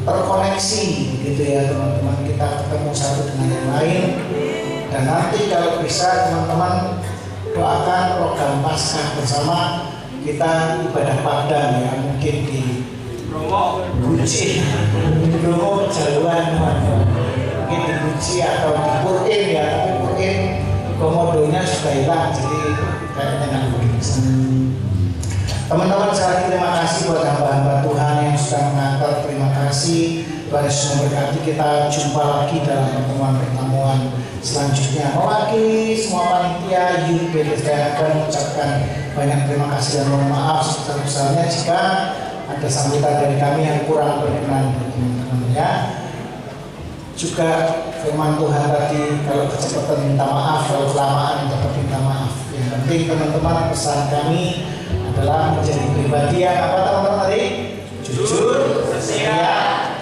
terkoneksi gitu ya teman-teman, kita ketemu satu dengan yang lain. Dan nanti kalau bisa teman-teman doakan program Paskah bersama kita ibadah padang ya, mungkin di Guci, Bromo Jaluan teman-teman, mungkin di Guci atau di Purin ya, tapi Purin komodonya sudah hilang jadi kayaknya nggak mungkin bisa. Teman-teman sekali lagi terima kasih buat hamba-hamba Tuhan yang sudah mengantar, terima kasih. Tuhan Yesus memberkati. Kita jumpa lagi dalam pertemuan-pertemuan selanjutnya. Mewakili semua panitia youth saya akan mengucapkan banyak terima kasih dan mohon maaf sebesar-besarnya jika ada sambutan dari kami yang kurang berkenan teman-teman ya. Juga firman Tuhan tadi kalau kecepatan minta maaf, kalau kelamaan minta maaf. Yang penting teman-teman pesan kami adalah menjadi pribadi yang apa teman-teman tadi? Jujur, setia,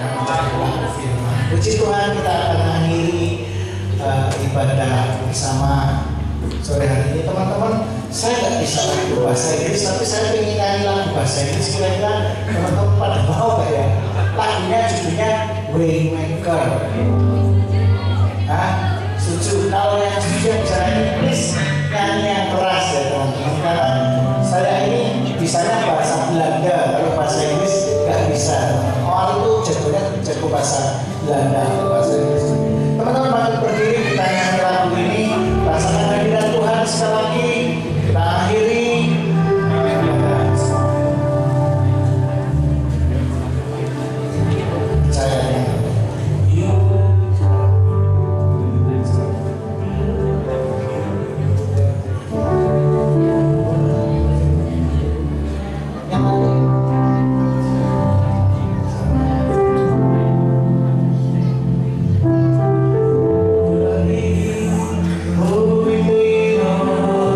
dan mencari pelaku firman. Puji Tuhan, kita akan mengakhiri ibadah bersama sore hari ini teman-teman. Saya nggak bisa lagu bahasa Inggris, tapi saya ingin nyanyi lagu bahasa Inggris. Kira-kira teman-teman pada mau nggak ya? Lagunya judulnya Waymaker. Setuju? Kalau yang setuju yang bisa nyanyi, please nyanyi yang keras ya teman-teman. Karena saya ini bisanya bahasa Belanda, kalau bahasa Inggris nggak bisa. Orang itu jago bahasa Belanda, bahasa Inggris. Teman-teman makin berdiri kita nyanyi lagu ini, rasakan hadirat Tuhan sekali lagi. Kita akhiri. Oh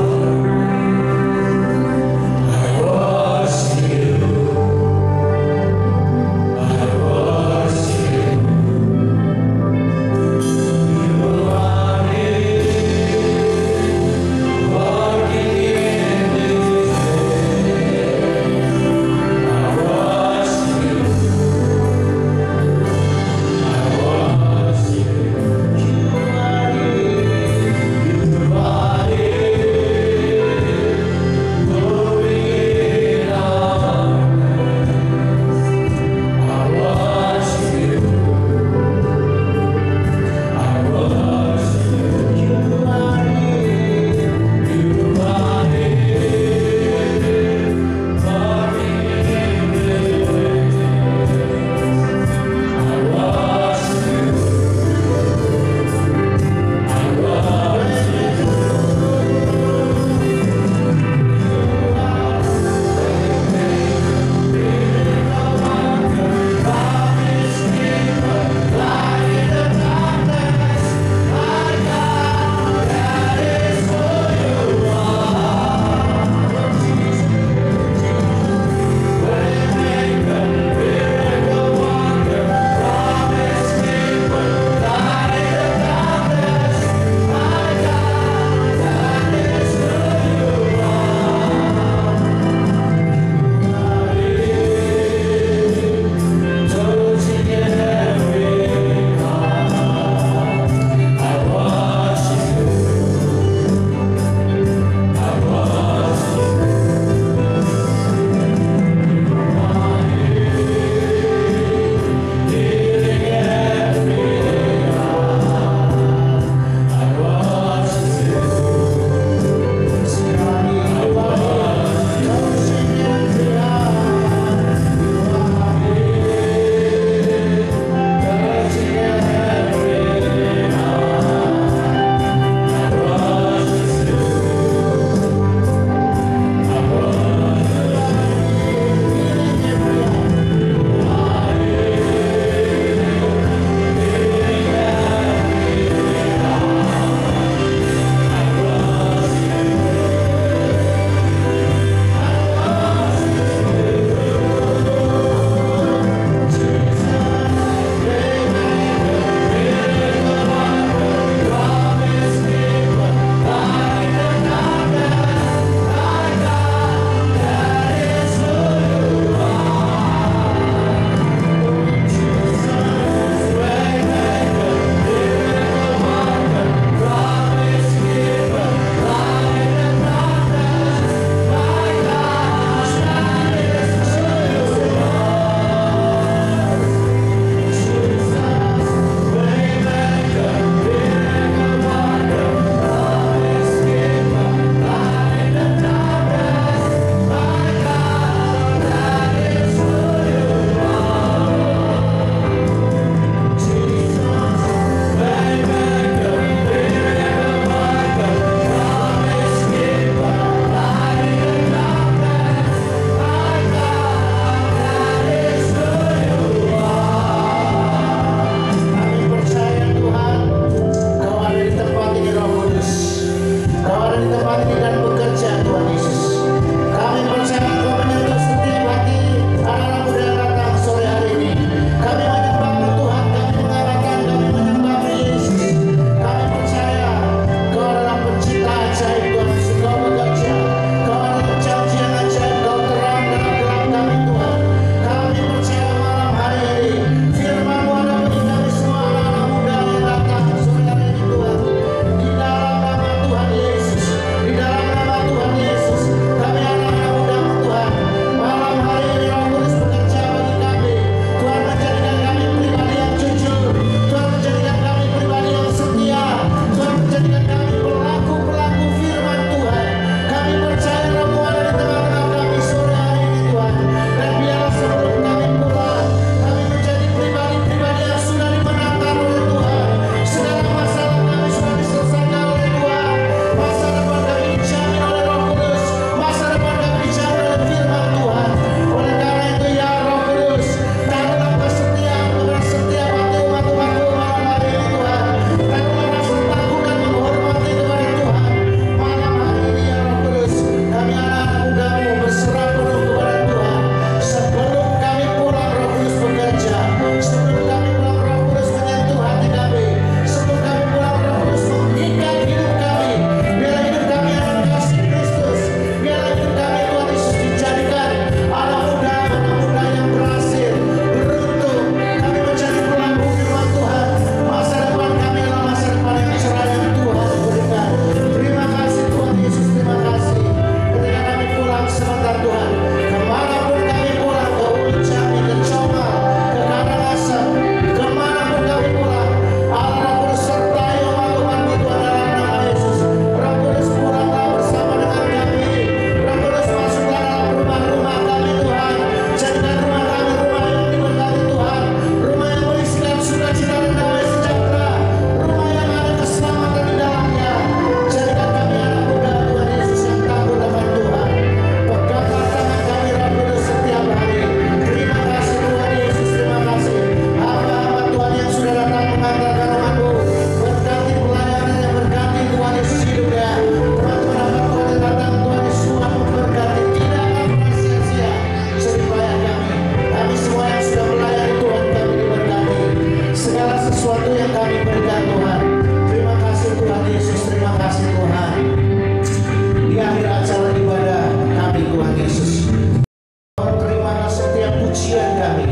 pujian kami.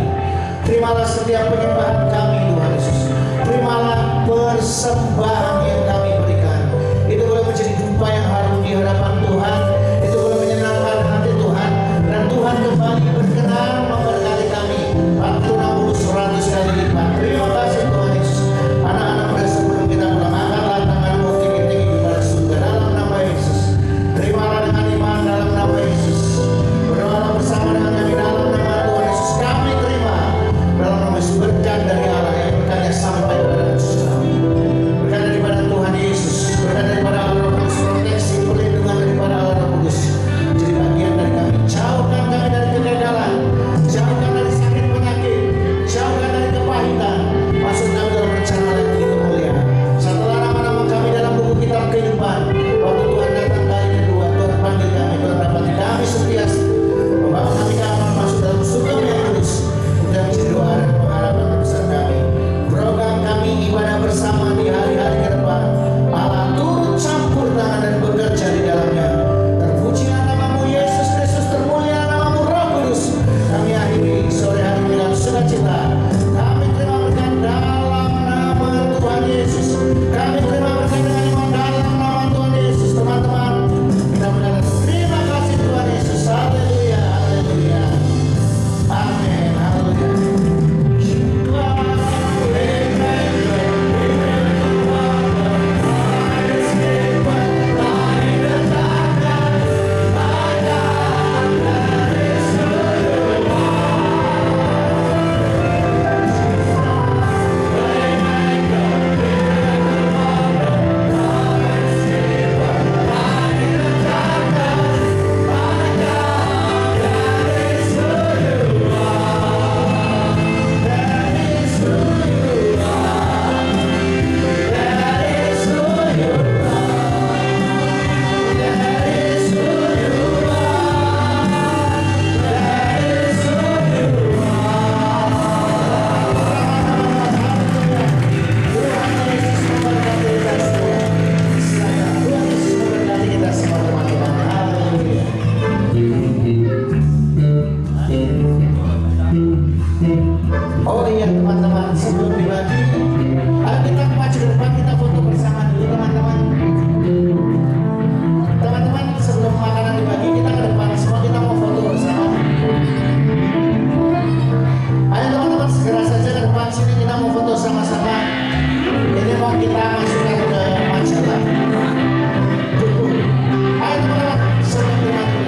Terimalah setiap penyembahan kami Tuhan Yesus. Terimalah persembahan yang kami berikan. Itu boleh menjadi dupa yang harum di hadapan Tuhan. Itu boleh menyenangkan hati Tuhan. Dan Tuhan kembali berkenan memberkati kami 40, 60, 100 kali lipat. Terima kasih Tuhan Yesus. Anak-anak muda sebelum kita pulang, angkatlah tanganmu tinggi-tinggi kepada surga dalam nama Yesus. Terimalah dengan iman dalam nama Yesus. Berdoalah bersama dengan kami dalam nama Tuhan Yesus. Kami terima dalam nama Yesus berkat dari Allah yang berkatnya sampai kepada Yesus kami. Berkat daripada Tuhan Yesus, berkat daripada Allah Roh Kudus, proteksi perlindungan daripada Allah Roh Kudus jadi bagian dari kami. Jauhkan kami dari kegagalan, jauhkan dari sakit penyakit, jauhkan dari kepahitan. Masuk kami dalam rencana yang begitu mulia. Setelah nama-nama kami dalam buku kitab kehidupan, waktu Tuhan datang kali kedua, Tuhan panggil kami, Tuhan dapati kami setia membawa kami ke aman masuk dalam surga yang kudus. Dan menjadi doa dan pengharapan terbesar kami. Program kami ibadah bersama di hari-hari ke depan, Allah turut campur tangan dan bekerja di dalamnya. Terpujilah namamu Yesus Kristus, termulia namamu Roh Kudus. Kami akhiri sore hari dengan sukacita. Kami terima berkat dalam nama Tuhan Yesus. Kami terima berkat dengan iman dalam nama Tuhan Yesus. Teman-teman, kita mendengar terima kasih Tuhan Yesus. Haleluya, haleluya. Amin, haleluya. Oh iya teman-teman, sebelum dibagi, ayo kita maju ke depan, kita foto bersama dulu teman-teman. Teman-teman, sebelum makanan dibagi, kita ke depan semua, kita mau foto bersama. Ayo teman-teman, segera saja ke depan sini, kita mau foto sama-sama. Ini mau kita masukkan ke majalah. Ayo teman-teman, sebelum dibagi.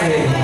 Yes.